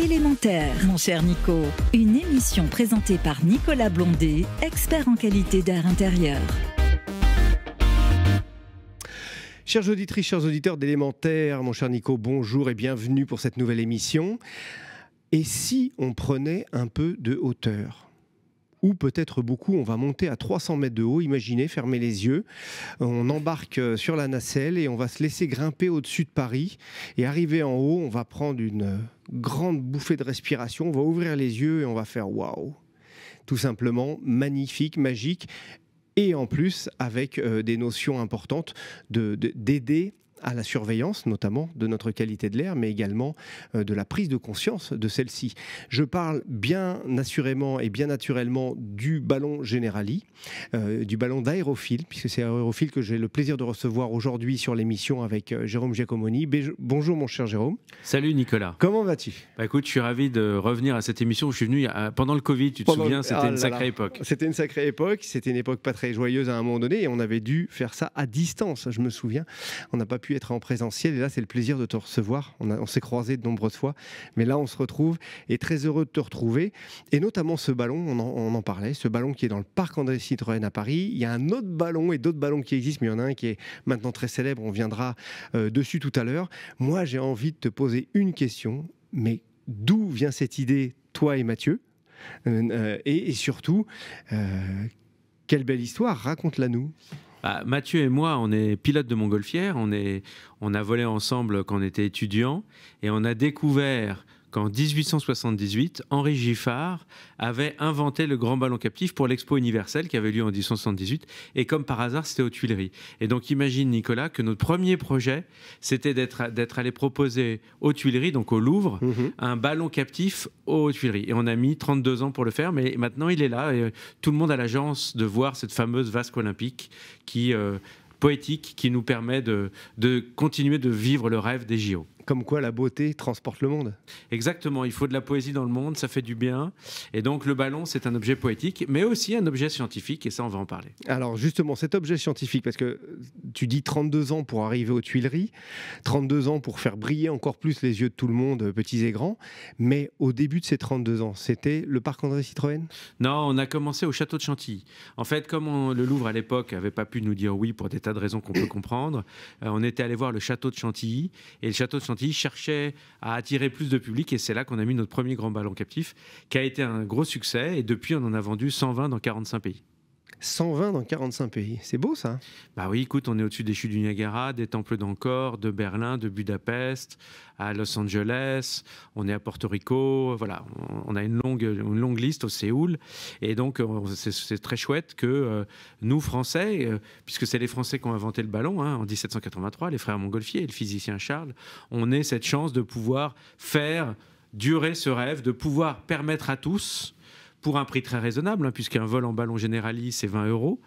Élémentaire, mon cher Nico. Une émission présentée par Nicolas Blondet, expert en qualité d'air intérieur. Chères auditrices, chers auditeurs d'Élémentaire, mon cher Nico, bonjour et bienvenue pour cette nouvelle émission. Et si on prenait un peu de hauteur ? Ou peut-être beaucoup, on va monter à 300 mètres de haut, imaginez, fermez les yeux, on embarque sur la nacelle et on va se laisser grimper au-dessus de Paris. Et arrivé en haut, on va prendre une grande bouffée de respiration, on va ouvrir les yeux et on va faire waouh. Tout simplement, magnifique, magique. Et en plus, avec des notions importantes d'aider à la surveillance, notamment de notre qualité de l'air, mais également de la prise de conscience de celle-ci. Je parle bien assurément et bien naturellement du ballon Generali, du ballon d'Aérophile, puisque c'est Aérophile que j'ai le plaisir de recevoir aujourd'hui sur l'émission avec Jérôme Giacomoni. Bonjour mon cher Jérôme. Salut Nicolas. Comment vas-tu ? Écoute, je suis ravi de revenir à cette émission où je suis venu pendant le Covid, tu te souviens, c'était une sacrée époque. C'était une sacrée époque, c'était une époque pas très joyeuse à un moment donné et on avait dû faire ça à distance, je me souviens. On n'a pas pu être en présentiel et là c'est le plaisir de te recevoir. On s'est croisés de nombreuses fois, mais là on se retrouve et très heureux de te retrouver. Et notamment ce ballon, on en parlait, ce ballon qui est dans le parc André Citroën à Paris. Il y a un autre ballon et d'autres ballons qui existent, mais il y en a un qui est maintenant très célèbre, on viendra dessus tout à l'heure. Moi j'ai envie de te poser une question, mais d'où vient cette idée, toi et Mathieu et surtout, quelle belle histoire, raconte-la nous. Mathieu et moi, on est pilotes de montgolfière, on a volé ensemble quand on était étudiants et on a découvert qu'en 1878, Henri Giffard avait inventé le grand ballon captif pour l'Expo universelle qui avait lieu en 1878 et comme par hasard, c'était aux Tuileries. Et donc imagine Nicolas que notre premier projet, c'était d'être allé proposer aux Tuileries, donc au Louvre, un ballon captif aux Tuileries. Et on a mis 32 ans pour le faire, mais maintenant il est là et tout le monde a la chance de voir cette fameuse vasque olympique poétique qui nous permet de continuer de vivre le rêve des JO. Comme quoi la beauté transporte le monde. Exactement, il faut de la poésie dans le monde, ça fait du bien. Et donc le ballon, c'est un objet poétique, mais aussi un objet scientifique, et ça, on va en parler. Alors justement, cet objet scientifique, parce que tu dis 32 ans pour arriver aux Tuileries, 32 ans pour faire briller encore plus les yeux de tout le monde, petits et grands, mais au début de ces 32 ans, c'était le parc André Citroën ? Non, on a commencé au château de Chantilly. En fait, comme le Louvre à l'époque n'avait pas pu nous dire oui pour des tas de raisons qu'on peut comprendre, on était allé voir le château de Chantilly, et le château de Chantilly cherchait à attirer plus de public et c'est là qu'on a mis notre premier grand ballon captif qui a été un gros succès et depuis on en a vendu 120 dans 45 pays. 120 dans 45 pays, c'est beau ça. Oui, écoute, on est au-dessus des chutes du Niagara, des temples d'Angkor, de Berlin, de Budapest, à Los Angeles, on est à Porto Rico, voilà, on a une longue liste au Séoul, et donc c'est très chouette que nous Français, puisque c'est les Français qui ont inventé le ballon, en 1783, les frères Montgolfier et le physicien Charles, on ait cette chance de pouvoir faire durer ce rêve, de pouvoir permettre à tous, pour un prix très raisonnable, puisqu'un vol en ballon Generali, c'est 20 €,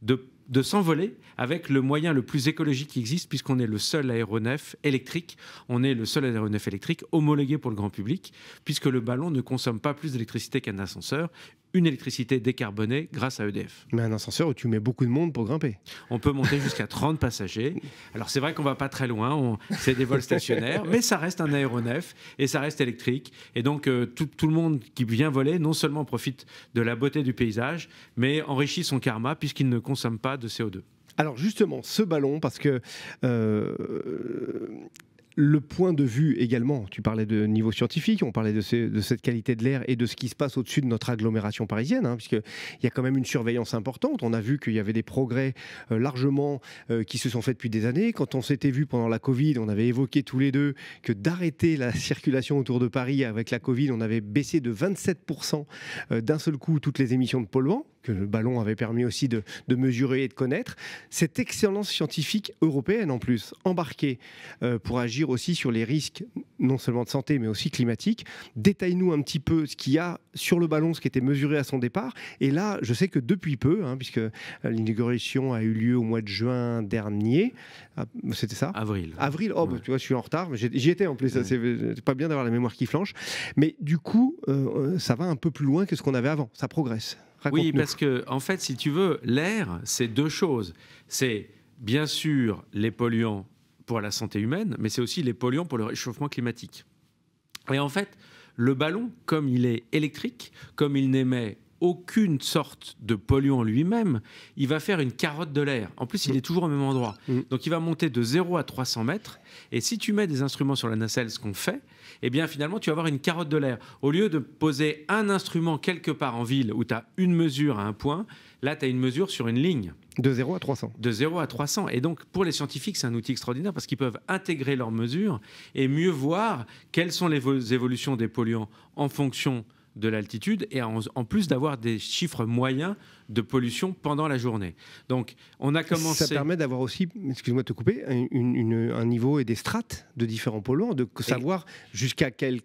de s'envoler avec le moyen le plus écologique qui existe, puisqu'on est le seul aéronef électrique, homologué pour le grand public, puisque le ballon ne consomme pas plus d'électricité qu'un ascenseur, une électricité décarbonée grâce à EDF. Mais un ascenseur où tu mets beaucoup de monde pour grimper. On peut monter jusqu'à 30 passagers. Alors c'est vrai qu'on va pas très loin, c'est des vols stationnaires, mais ça reste un aéronef et ça reste électrique. Et donc tout le monde qui vient voler, non seulement profite de la beauté du paysage, mais enrichit son karma puisqu'il ne consomme pas de CO2. Alors justement, ce ballon, parce que le point de vue également, tu parlais de niveau scientifique, on parlait de cette qualité de l'air et de ce qui se passe au-dessus de notre agglomération parisienne, puisqu'il y a quand même une surveillance importante. On a vu qu'il y avait des progrès largement qui se sont faits depuis des années. Quand on s'était vu pendant la Covid, on avait évoqué tous les deux que d'arrêter la circulation autour de Paris avec la Covid, on avait baissé de 27% d'un seul coup toutes les émissions de polluants, que le ballon avait permis aussi de mesurer et de connaître. Cette excellence scientifique européenne en plus, embarquée pour agir aussi sur les risques, non seulement de santé, mais aussi climatiques. Détaille-nous un petit peu ce qu'il y a sur le ballon, ce qui était mesuré à son départ. Et là, je sais que depuis peu, puisque l'inauguration a eu lieu au mois de juin dernier, c'était ça ? Avril. Avril, Ouais. Tu vois, je suis en retard, mais j'y étais en plus, ouais. C'est pas bien d'avoir la mémoire qui flanche. Mais du coup, ça va un peu plus loin que ce qu'on avait avant, ça progresse. Raconte-nous. Oui, parce que, en fait, si tu veux, l'air, c'est deux choses. C'est bien sûr les polluants pour la santé humaine, mais c'est aussi les polluants pour le réchauffement climatique. Et en fait, le ballon, comme il est électrique, comme il n'émet aucune sorte de polluant lui-même, il va faire une carotte de l'air. En plus, il est toujours au même endroit. Donc, il va monter de 0 à 300 mètres. Et si tu mets des instruments sur la nacelle, ce qu'on fait, eh bien, finalement, tu vas avoir une carotte de l'air. Au lieu de poser un instrument quelque part en ville où tu as une mesure à un point, là, tu as une mesure sur une ligne. De 0 à 300. De 0 à 300. Et donc, pour les scientifiques, c'est un outil extraordinaire parce qu'ils peuvent intégrer leurs mesures et mieux voir quelles sont les évolutions des polluants en fonction de l'altitude et en plus d'avoir des chiffres moyens de pollution pendant la journée. Donc, on a commencé... Ça permet d'avoir aussi, excuse-moi de te couper, un niveau et des strates de différents polluants, de savoir jusqu'à quel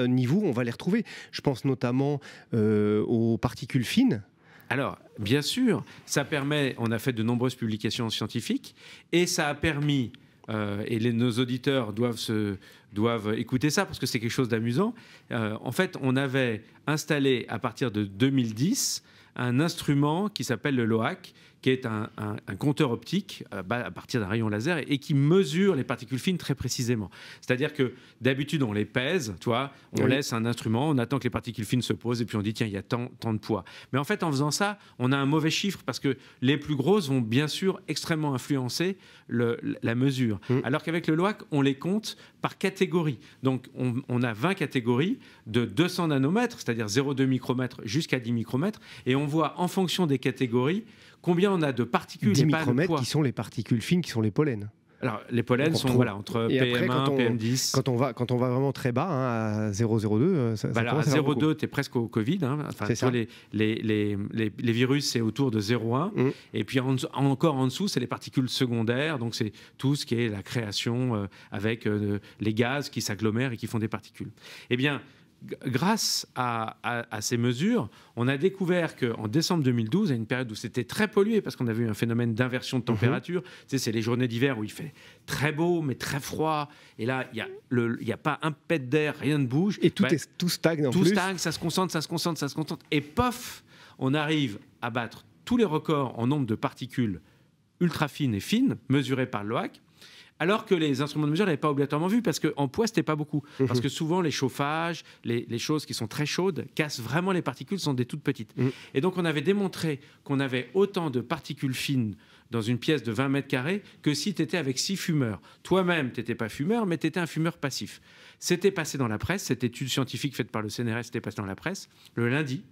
niveau on va les retrouver. Je pense notamment aux particules fines. Alors, bien sûr, ça permet, on a fait de nombreuses publications scientifiques et ça a permis, nos auditeurs doivent écouter ça parce que c'est quelque chose d'amusant. En fait, on avait installé à partir de 2010 un instrument qui s'appelle le LOAC, qui est un compteur optique à partir d'un rayon laser et qui mesure les particules fines très précisément. C'est-à-dire que d'habitude, on les pèse, tu vois, on laisse un instrument, on attend que les particules fines se posent et puis on dit, tiens, il y a tant de poids. Mais en fait, en faisant ça, on a un mauvais chiffre parce que les plus grosses vont bien sûr extrêmement influencer la mesure. Alors qu'avec le LOAC, on les compte par catégorie. Donc, on a 20 catégories de 200 nanomètres, c'est-à-dire 0,2 micromètres jusqu'à 10 micromètres, et on voit en fonction des catégories combien on a de particules 10 et pas de micromètres poids. Qui sont les particules fines, qui sont les pollens. Alors, les pollens sont entre PM1 et PM10. Quand on va vraiment très bas, hein, à 0,02, ça à 0,2, tu es presque au Covid. Hein. Enfin, les virus, c'est autour de 0,1. Et puis, encore en dessous, c'est les particules secondaires. Donc, c'est tout ce qui est la création avec les gaz qui s'agglomèrent et qui font des particules. Eh bien, grâce à ces mesures, on a découvert qu'en décembre 2012, à une période où c'était très pollué, parce qu'on avait eu un phénomène d'inversion de température, tu sais, c'est les journées d'hiver où il fait très beau, mais très froid, et là, il n'y a pas un pet d'air, rien ne bouge. Et tout stagne en plus. Tout stagne, ça se concentre, et pof, on arrive à battre tous les records en nombre de particules ultra fines et fines, mesurées par le LOAC, alors que les instruments de mesure n'avaient pas obligatoirement vu, parce qu'en poids, ce n'était pas beaucoup. Parce que souvent, les chauffages, les choses qui sont très chaudes, cassent vraiment les particules, sont des toutes petites. Et donc, on avait démontré qu'on avait autant de particules fines dans une pièce de 20 mètres carrés que si tu étais avec 6 fumeurs. Toi-même, tu n'étais pas fumeur, mais tu étais un fumeur passif. C'était passé dans la presse, cette étude scientifique faite par le CNRS était passée dans la presse, le lundi.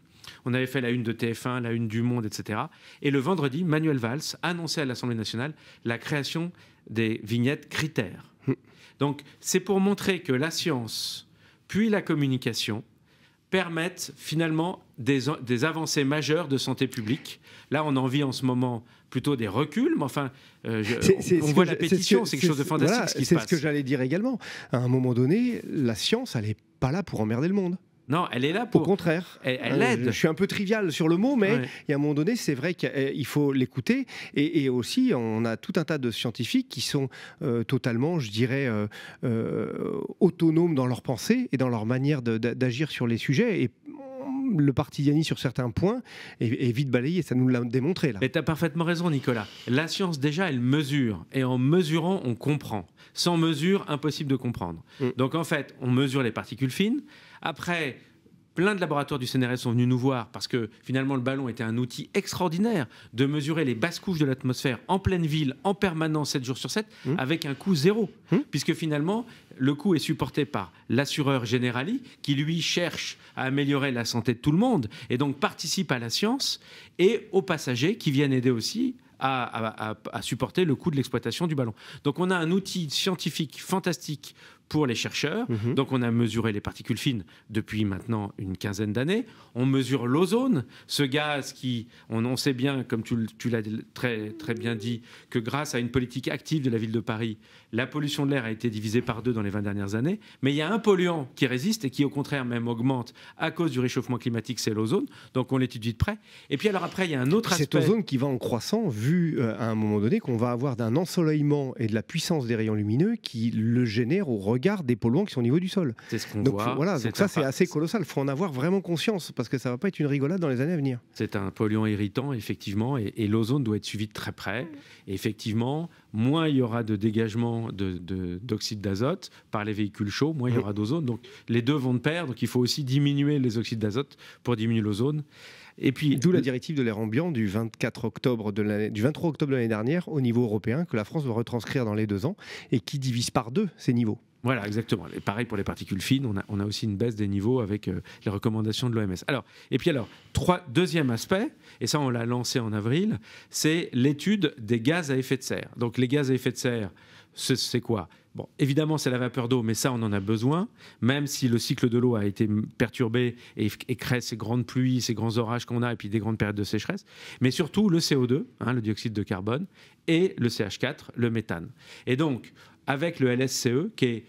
On avait fait la une de TF1, la une du Monde, etc. Et le vendredi, Manuel Valls annonçait à l'Assemblée nationale la création des vignettes critères. Donc, c'est pour montrer que la science, puis la communication, permettent finalement des avancées majeures de santé publique. Là, on en vit en ce moment plutôt des reculs, mais enfin, on voit la pétition, c'est quelque chose de fantastique voilà, ce qui se passe. C'est ce que j'allais dire également. À un moment donné, la science, elle n'est pas là pour emmerder le monde. Non, elle est là pour... Au contraire. Elle aide. Je suis un peu trivial sur le mot, mais il y a un moment donné, c'est vrai qu'il faut l'écouter. Et aussi, on a tout un tas de scientifiques qui sont totalement, je dirais, autonomes dans leur pensée et dans leur manière d'agir sur les sujets. Et le partisanisme sur certains points est vite balayé, ça nous l'a démontré là. Mais tu as parfaitement raison, Nicolas. La science, déjà, elle mesure. Et en mesurant, on comprend. Sans mesure, impossible de comprendre. Donc en fait, on mesure les particules fines. Après, plein de laboratoires du CNRS sont venus nous voir parce que finalement le ballon était un outil extraordinaire de mesurer les basses couches de l'atmosphère en pleine ville, en permanence, 7 jours sur 7, avec un coût zéro. Puisque finalement, le coût est supporté par l'assureur Generali qui, lui, cherche à améliorer la santé de tout le monde et donc participe à la science, et aux passagers qui viennent aider aussi à supporter le coût de l'exploitation du ballon. Donc on a un outil scientifique fantastique pour les chercheurs. Donc on a mesuré les particules fines depuis maintenant une quinzaine d'années. On mesure l'ozone, ce gaz qui, on sait bien, comme tu l'as très, très bien dit, que grâce à une politique active de la ville de Paris, la pollution de l'air a été divisée par 2 dans les 20 dernières années. Mais il y a un polluant qui résiste et qui au contraire même augmente à cause du réchauffement climatique, c'est l'ozone. Donc on l'étudie de près. Et puis alors après, il y a un autre aspect. Cette ozone qui va en croissant, vu à un moment donné qu'on va avoir d'un ensoleillement et de la puissance des rayons lumineux qui le génère au regard regard des polluants qui sont au niveau du sol. C'est ce qu'on Donc voit. voilà, donc ça c'est assez colossal. Il faut en avoir vraiment conscience parce que ça ne va pas être une rigolade dans les années à venir. C'est un polluant irritant, effectivement, et l'ozone doit être suivi de très près. Et effectivement, moins il y aura de dégagement d'oxyde d'azote par les véhicules chauds, moins il y aura d'ozone. Donc les deux vont de pair, donc il faut aussi diminuer les oxydes d'azote pour diminuer l'ozone. Et puis, d'où la directive de l'air ambiant du 23 octobre de l'année dernière au niveau européen que la France doit retranscrire dans les 2 ans et qui divise par 2 ces niveaux. Voilà, exactement. Et pareil pour les particules fines, on a aussi une baisse des niveaux avec les recommandations de l'OMS. Deuxième aspect, et ça on l'a lancé en avril, c'est l'étude des gaz à effet de serre. Donc les gaz à effet de serre, c'est quoi ? Bon, évidemment, c'est la vapeur d'eau, mais ça, on en a besoin, même si le cycle de l'eau a été perturbé et crée ces grandes pluies, ces grands orages qu'on a, et puis des grandes périodes de sécheresse. Mais surtout, le CO2, le dioxyde de carbone, et le CH4, le méthane. Et donc, avec le LSCE, qui est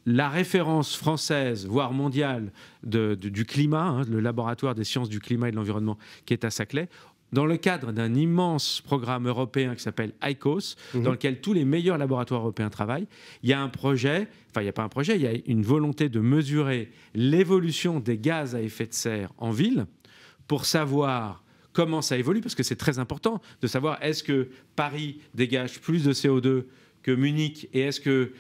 la référence française, voire mondiale, du climat, le laboratoire des sciences du climat et de l'environnement, qui est à Saclay, dans le cadre d'un immense programme européen qui s'appelle ICOS, dans lequel tous les meilleurs laboratoires européens travaillent, il y a un projet, enfin il n'y a pas un projet, il y a une volonté de mesurer l'évolution des gaz à effet de serre en ville pour savoir comment ça évolue, parce que c'est très important de savoir est-ce que Paris dégage plus de CO2 que Munich, et est-ce que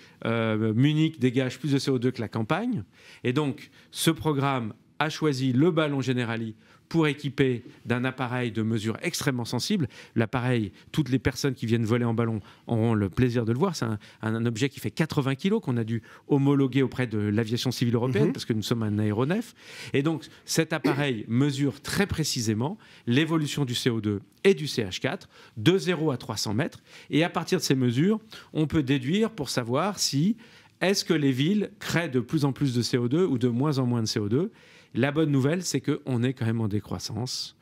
Munich dégage plus de CO2 que la campagne. Et donc, ce programme a choisi le ballon Generali pour équiper d'un appareil de mesure extrêmement sensible. L'appareil, toutes les personnes qui viennent voler en ballon auront le plaisir de le voir. C'est un objet qui fait 80 kilos qu'on a dû homologuer auprès de l'aviation civile européenne parce que nous sommes un aéronef. Et donc, cet appareil mesure très précisément l'évolution du CO2 et du CH4 de 0 à 300 mètres. Et à partir de ces mesures, on peut déduire pour savoir si est-ce que les villes créent de plus en plus de CO2 ou de moins en moins de CO2. La bonne nouvelle, c'est qu'on est quand même en décroissance,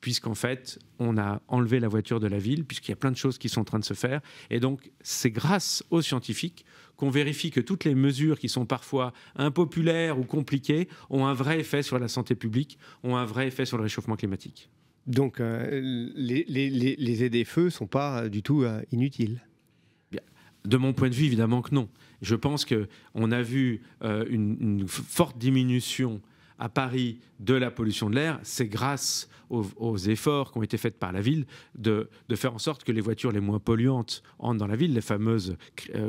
puisqu'en fait, on a enlevé la voiture de la ville, puisqu'il y a plein de choses qui sont en train de se faire. Et donc, c'est grâce aux scientifiques qu'on vérifie que toutes les mesures qui sont parfois impopulaires ou compliquées ont un vrai effet sur la santé publique, ont un vrai effet sur le réchauffement climatique. Donc, les ZFE ne sont pas du tout inutiles. De mon point de vue, évidemment que non. Je pense qu'on a vu une forte diminution à Paris de la pollution de l'air. C'est grâce aux efforts qui ont été faits par la ville de faire en sorte que les voitures les moins polluantes entrent dans la ville, les fameuses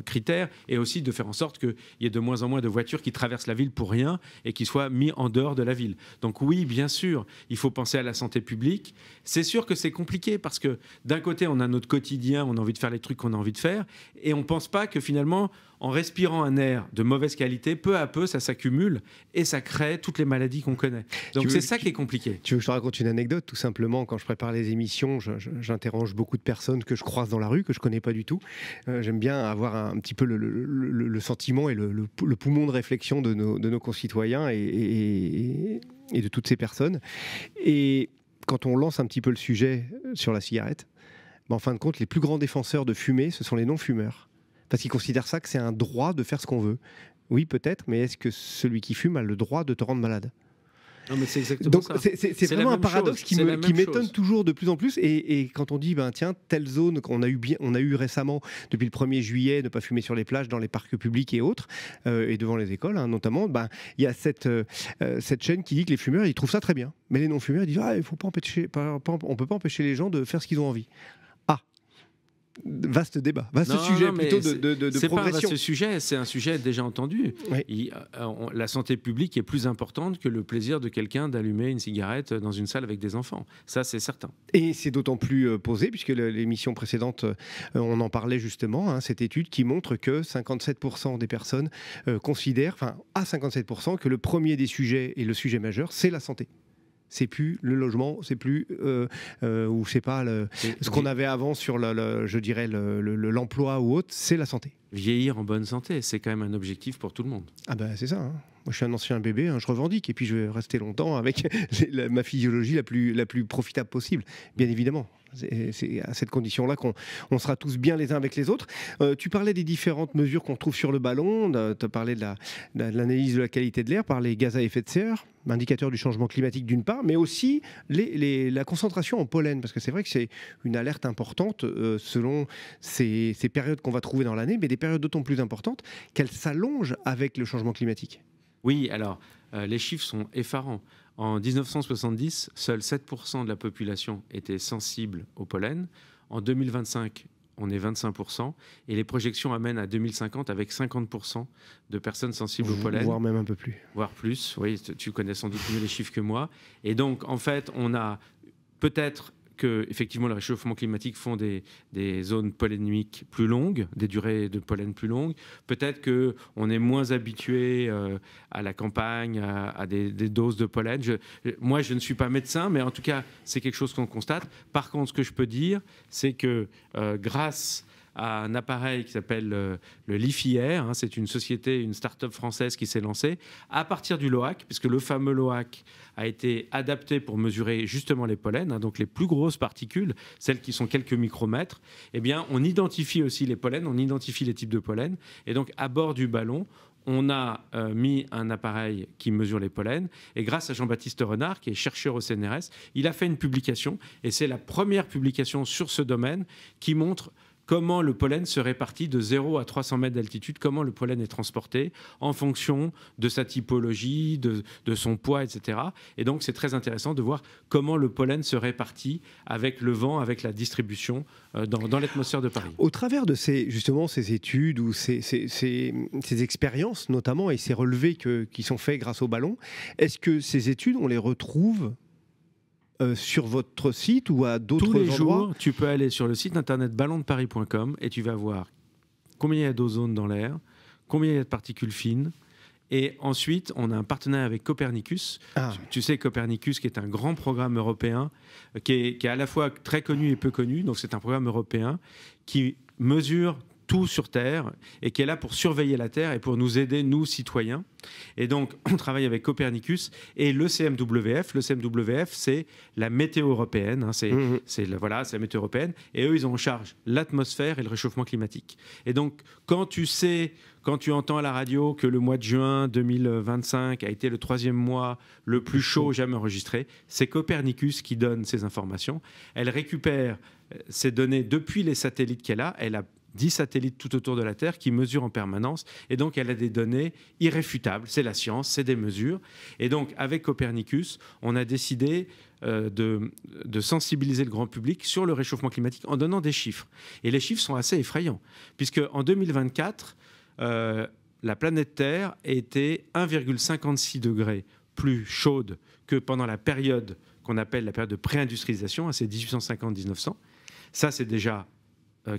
critères, et aussi de faire en sorte qu'il y ait de moins en moins de voitures qui traversent la ville pour rien et qui soient mis en dehors de la ville. Donc oui, bien sûr, il faut penser à la santé publique. C'est sûr que c'est compliqué parce que d'un côté, on a notre quotidien, on a envie de faire les trucs qu'on a envie de faire, et on ne pense pas que finalement, en respirant un air de mauvaise qualité, peu à peu, ça s'accumule et ça crée toutes les maladies qu'on connaît. Donc c'est ça qui est compliqué. Tu veux que je te raconte une anecdote? Tout simplement, quand je prépare les émissions, j'interroge beaucoup de personnes que je croise dans la rue, que je ne connais pas du tout. J'aime bien avoir un petit peu le sentiment et le poumon de réflexion de nos concitoyens et de toutes ces personnes. Et quand on lance un petit peu le sujet sur la cigarette, en fin de compte, les plus grands défenseurs de fumée, ce sont les non-fumeurs. Parce qu'ils considèrent ça que c'est un droit de faire ce qu'on veut. Oui, peut-être, mais est-ce que celui qui fume a le droit de te rendre malade ? Non, mais c'est exactement Donc, ça. C'est vraiment un paradoxe qui m'étonne toujours de plus en plus. Et quand on dit, tiens, telle zone qu'on a eu récemment, depuis le 1er juillet, ne pas fumer sur les plages, dans les parcs publics et autres, et devant les écoles notamment, il y a cette chaîne qui dit que les fumeurs, ils trouvent ça très bien. Mais les non-fumeurs, ils disent, on ne peut pas empêcher les gens de faire ce qu'ils ont envie. Vaste débat, sujet plutôt de progression. C'est pas un vaste sujet, c'est un sujet déjà entendu. Oui. La santé publique est plus importante que le plaisir de quelqu'un d'allumer une cigarette dans une salle avec des enfants. Ça, c'est certain. Et c'est d'autant plus posé, puisque l'émission précédente, on en parlait justement, cette étude qui montre que 57% des personnes considèrent, à 57%, que le premier des sujets et le sujet majeur, c'est la santé. C'est plus le logement, c'est plus ou c'est pas ce qu'on avait avant sur l'emploi ou autre, c'est la santé. Vieillir en bonne santé, c'est quand même un objectif pour tout le monde. C'est ça. Moi, je suis un ancien bébé, hein, je revendique, et puis je vais rester longtemps avec ma physiologie la plus profitable possible, bien évidemment. C'est à cette condition-là qu'on sera tous bien les uns avec les autres. Tu parlais des différentes mesures qu'on trouve sur le ballon, tu as parlé de l'analyse de la qualité de l'air par les gaz à effet de serre, indicateur du changement climatique d'une part, mais aussi la concentration en pollen, parce que c'est vrai que c'est une alerte importante selon ces périodes qu'on va trouver dans l'année, mais des périodes d'autant plus importantes qu'elles s'allongent avec le changement climatique. Oui, alors les chiffres sont effarants. En 1970, seuls 7% de la population était sensible au pollen. En 2025, on est 25%. Et les projections amènent à 2050 avec 50% de personnes sensibles au pollen. Voire même un peu plus. Voire plus, oui, tu connais sans doute mieux les chiffres que moi. Et donc, en fait, on a peut-être que effectivement le réchauffement climatique font des zones polliniques plus longues, des durées de pollen plus longues. Peut-être qu'on est moins habitué à la campagne, à des doses de pollen. Moi, je ne suis pas médecin, mais en tout cas, c'est quelque chose qu'on constate. Par contre, ce que je peux dire, c'est que grâce à un appareil qui s'appelle le LiFi-Air. C'est une société, une start-up française qui s'est lancée à partir du LOAC, puisque le fameux LOAC a été adapté pour mesurer justement les pollens, donc les plus grosses particules, celles qui sont quelques micromètres. Eh bien, on identifie aussi les pollens, on identifie les types de pollens. Et donc, à bord du ballon, on a mis un appareil qui mesure les pollens. Et grâce à Jean-Baptiste Renard, qui est chercheur au CNRS, il a fait une publication. Et c'est la première publication sur ce domaine qui montre comment le pollen se répartit de 0 à 300 mètres d'altitude, comment le pollen est transporté en fonction de sa typologie, de son poids, etc. Et donc, c'est très intéressant de voir comment le pollen se répartit avec le vent, avec la distribution dans l'atmosphère de Paris. Au travers de ces études ou ces expériences notamment et ces relevés qui sont faits grâce au ballon, est-ce que ces études, on les retrouve sur votre site ou à d'autres endroits? Tous les jours, tu peux aller sur le site internet ballondeparis.com et tu vas voir combien il y a d'ozone dans l'air, combien il y a de particules fines. Et ensuite, on a un partenariat avec Copernicus. Tu sais, Copernicus, qui est un grand programme européen, qui est à la fois très connu et peu connu. Donc, c'est un programme européen qui mesure tout sur Terre et qui est là pour surveiller la Terre et pour nous aider, nous, citoyens. Et donc, on travaille avec Copernicus et le CMWF. Le CMWF, c'est la météo européenne. C'est la météo européenne. Et eux, ils ont en charge l'atmosphère et le réchauffement climatique. Et donc, quand tu entends à la radio que le mois de juin 2025 a été le 3e mois le plus chaud jamais enregistré, c'est Copernicus qui donne ces informations. Elle récupère ces données depuis les satellites qu'elle a. Elle a 10 satellites tout autour de la Terre qui mesurent en permanence. Et donc, elle a des données irréfutables. C'est la science, c'est des mesures. Et donc, avec Copernicus, on a décidé de sensibiliser le grand public sur le réchauffement climatique en donnant des chiffres. Et les chiffres sont assez effrayants, puisque en 2024, la planète Terre était 1,56 degrés plus chaude que pendant la période qu'on appelle la période de pré-industrialisation, c'est 1850-1900. Ça, c'est déjà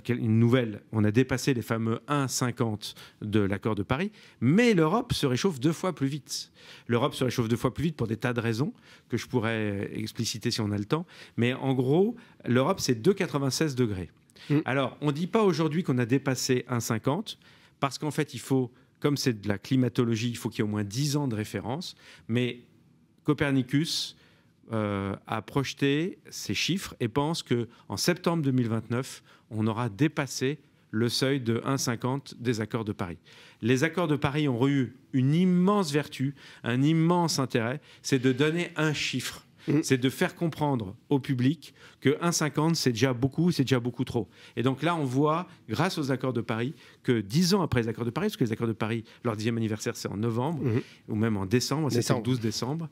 une nouvelle. On a dépassé les fameux 1,50 de l'accord de Paris, mais l'Europe se réchauffe 2 fois plus vite. L'Europe se réchauffe 2 fois plus vite pour des tas de raisons que je pourrais expliciter si on a le temps. Mais en gros, l'Europe, c'est 2,96 degrés. Alors, on ne dit pas aujourd'hui qu'on a dépassé 1,50 parce qu'en fait, il faut, comme c'est de la climatologie, il faut qu'il y ait au moins 10 ans de référence. Mais Copernicus a projeté ces chiffres et pense qu'en septembre 2029, on aura dépassé le seuil de 1,50 des accords de Paris. Les accords de Paris ont eu une immense vertu, un immense intérêt, c'est de donner un chiffre. C'est de faire comprendre au public que 1,50 c'est déjà beaucoup trop. Et donc là, on voit, grâce aux accords de Paris, que 10 ans après les accords de Paris, parce que les accords de Paris, leur 10e anniversaire, c'est en novembre, ou même en décembre, c'est le 12 décembre,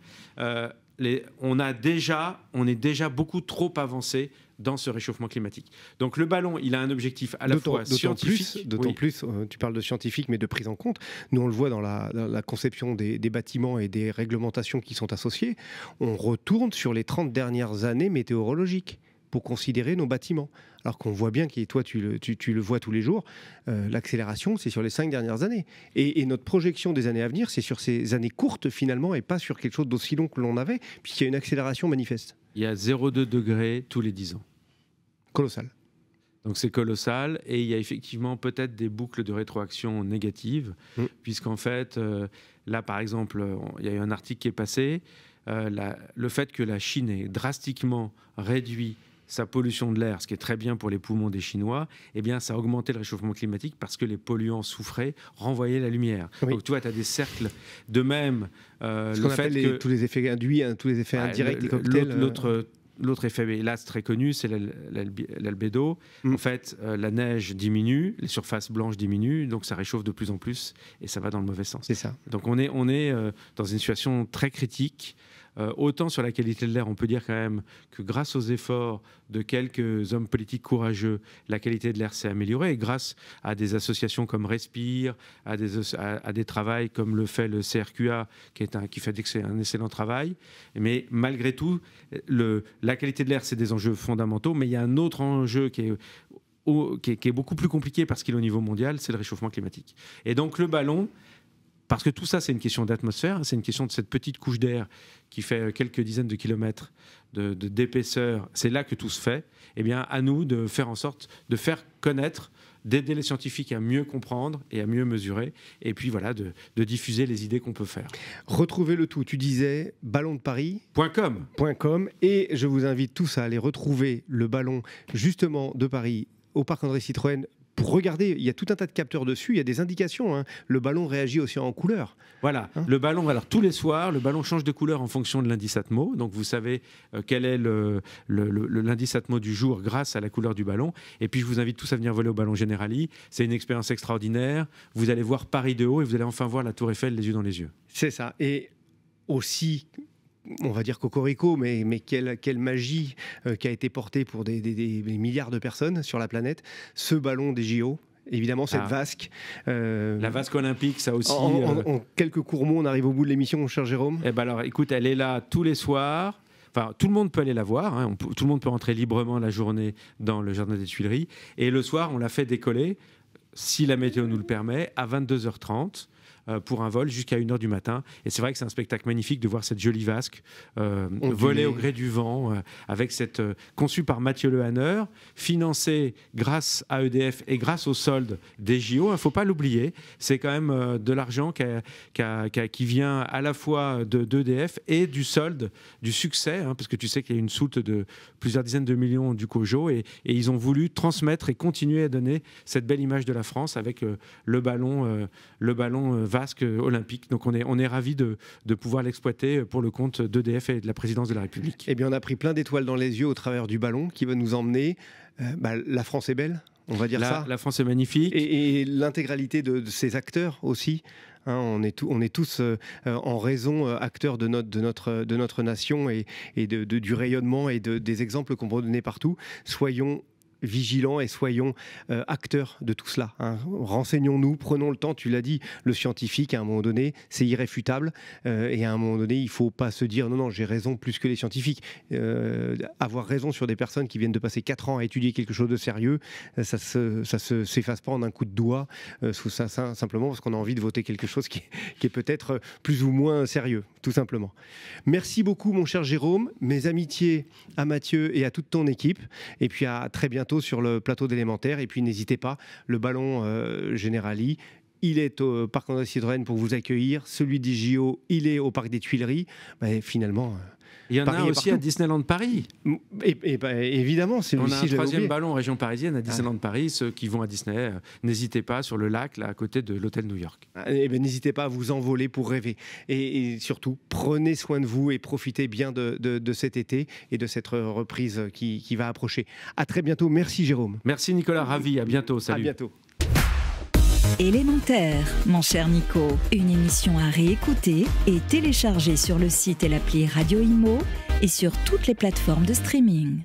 on est déjà beaucoup trop avancé dans ce réchauffement climatique. Donc le ballon, il a un objectif à la fois scientifique. D'autant plus, tu parles de scientifique, mais de prise en compte. Nous, on le voit dans la conception des bâtiments et des réglementations qui sont associées. On retourne sur les 30 dernières années météorologiques pour considérer nos bâtiments. Alors qu'on voit bien, toi tu le vois tous les jours, l'accélération, c'est sur les 5 dernières années. Et notre projection des années à venir, c'est sur ces années courtes finalement, et pas sur quelque chose d'aussi long que l'on avait, puisqu'il y a une accélération manifeste. Il y a 0,2 degrés tous les 10 ans. Colossal. Donc c'est colossal, et il y a effectivement peut-être des boucles de rétroaction négatives, puisqu'en fait, là, par exemple, il y a eu un article qui est passé, le fait que la Chine ait drastiquement réduit sa pollution de l'air, ce qui est très bien pour les poumons des Chinois, eh bien, ça a augmenté le réchauffement climatique parce que les polluants souffraient, renvoyaient la lumière. Oui. Donc, tu vois, tu as des cercles. De même, le fait que tous les effets induits, tous les effets indirects, les cocktails... L'autre effet, là, c'est très connu, c'est l'albédo. En fait, la neige diminue, les surfaces blanches diminuent, donc ça réchauffe de plus en plus et ça va dans le mauvais sens. C'est ça. Donc on est dans une situation très critique. Autant sur la qualité de l'air, on peut dire quand même que grâce aux efforts de quelques hommes politiques courageux, la qualité de l'air s'est améliorée. Et grâce à des associations comme Respire, à des travails comme le fait le CRQA, qui fait un excellent travail. Mais malgré tout, la qualité de l'air, c'est des enjeux fondamentaux. Mais il y a un autre enjeu qui est beaucoup plus compliqué parce qu'il est au niveau mondial, c'est le réchauffement climatique. Et donc le ballon... Parce que tout ça, c'est une question d'atmosphère, c'est une question de cette petite couche d'air qui fait quelques dizaines de kilomètres d'épaisseur. C'est là que tout se fait. Eh bien, à nous de faire en sorte de faire connaître, d'aider les scientifiques à mieux comprendre et à mieux mesurer, et puis voilà, de diffuser les idées qu'on peut faire. Retrouvez le tout, tu disais ballondeparis.com, et je vous invite tous à aller retrouver le ballon justement de Paris au Parc André Citroën. Pour regarder, il y a tout un tas de capteurs dessus, il y a des indications. Hein. Le ballon réagit aussi en couleur. Voilà, le ballon, alors tous les soirs, le ballon change de couleur en fonction de l'indice Atmo. Donc vous savez quel est l'indice Atmo du jour grâce à la couleur du ballon. Et puis je vous invite tous à venir voler au Ballon Generali. C'est une expérience extraordinaire. Vous allez voir Paris de haut et vous allez enfin voir la Tour Eiffel les yeux dans les yeux. C'est ça. Et aussi... on va dire cocorico, mais quelle magie qui a été portée pour des milliards de personnes sur la planète. Ce ballon des JO, évidemment, cette vasque. La vasque olympique, ça aussi. En quelques courts mots, on arrive au bout de l'émission, mon cher Jérôme. Eh ben alors, écoute, elle est là tous les soirs. Enfin, tout le monde peut aller la voir. Hein. Tout le monde peut rentrer librement la journée dans le jardin des Tuileries. Et le soir, on la fait décoller, si la météo nous le permet, à 22h30. Pour un vol jusqu'à 1h du matin. Et c'est vrai que c'est un spectacle magnifique de voir cette jolie vasque voler au gré du vent, avec conçue par Mathieu Lehanner, financée grâce à EDF et grâce au solde des JO. Il ne faut pas l'oublier, c'est quand même de l'argent qui vient à la fois d'EDF et du solde, du succès, hein, parce que tu sais qu'il y a une soute de plusieurs dizaines de millions du COJO, et ils ont voulu transmettre et continuer à donner cette belle image de la France avec le ballon vasque olympique. Donc on est ravis de pouvoir l'exploiter pour le compte d'EDF et de la présidence de la République. Eh bien, on a pris plein d'étoiles dans les yeux au travers du ballon qui va nous emmener. La France est belle, on va dire ça. La France est magnifique. Et l'intégralité de ses acteurs aussi. Hein, on est tous en raison acteurs de notre nation et du rayonnement et des exemples qu'on peut donner partout. Soyons vigilants et soyons acteurs de tout cela. Hein. Renseignons-nous, prenons le temps, tu l'as dit, le scientifique, à un moment donné, c'est irréfutable. Et à un moment donné, il ne faut pas se dire non, j'ai raison plus que les scientifiques. Avoir raison sur des personnes qui viennent de passer 4 ans à étudier quelque chose de sérieux, ça s'efface pas en un coup de doigt, simplement parce qu'on a envie de voter quelque chose qui est peut-être plus ou moins sérieux, tout simplement. Merci beaucoup, mon cher Jérôme. Mes amitiés à Mathieu et à toute ton équipe. Et puis à très bientôt sur le plateau d'Élémentaire. Et puis n'hésitez pas, le Ballon Generali, il est au Parc André Citroën pour vous accueillir. Celui des JO, il est au Parc des Tuileries. Finalement... il y en a aussi à Disneyland Paris. Évidemment, c'est on a un 3e ballon en région parisienne à Disneyland Paris. Ceux qui vont à Disney, n'hésitez pas, sur le lac, là, à côté de l'hôtel New York. N'hésitez pas à vous envoler pour rêver. Et surtout, prenez soin de vous et profitez bien de cet été et de cette reprise qui va approcher. À très bientôt. Merci Jérôme. Merci Nicolas, ravi. À bientôt. Salut. À bientôt. Élémentaire, mon cher Nico, une émission à réécouter et télécharger sur le site et l'appli Radio Imo et sur toutes les plateformes de streaming.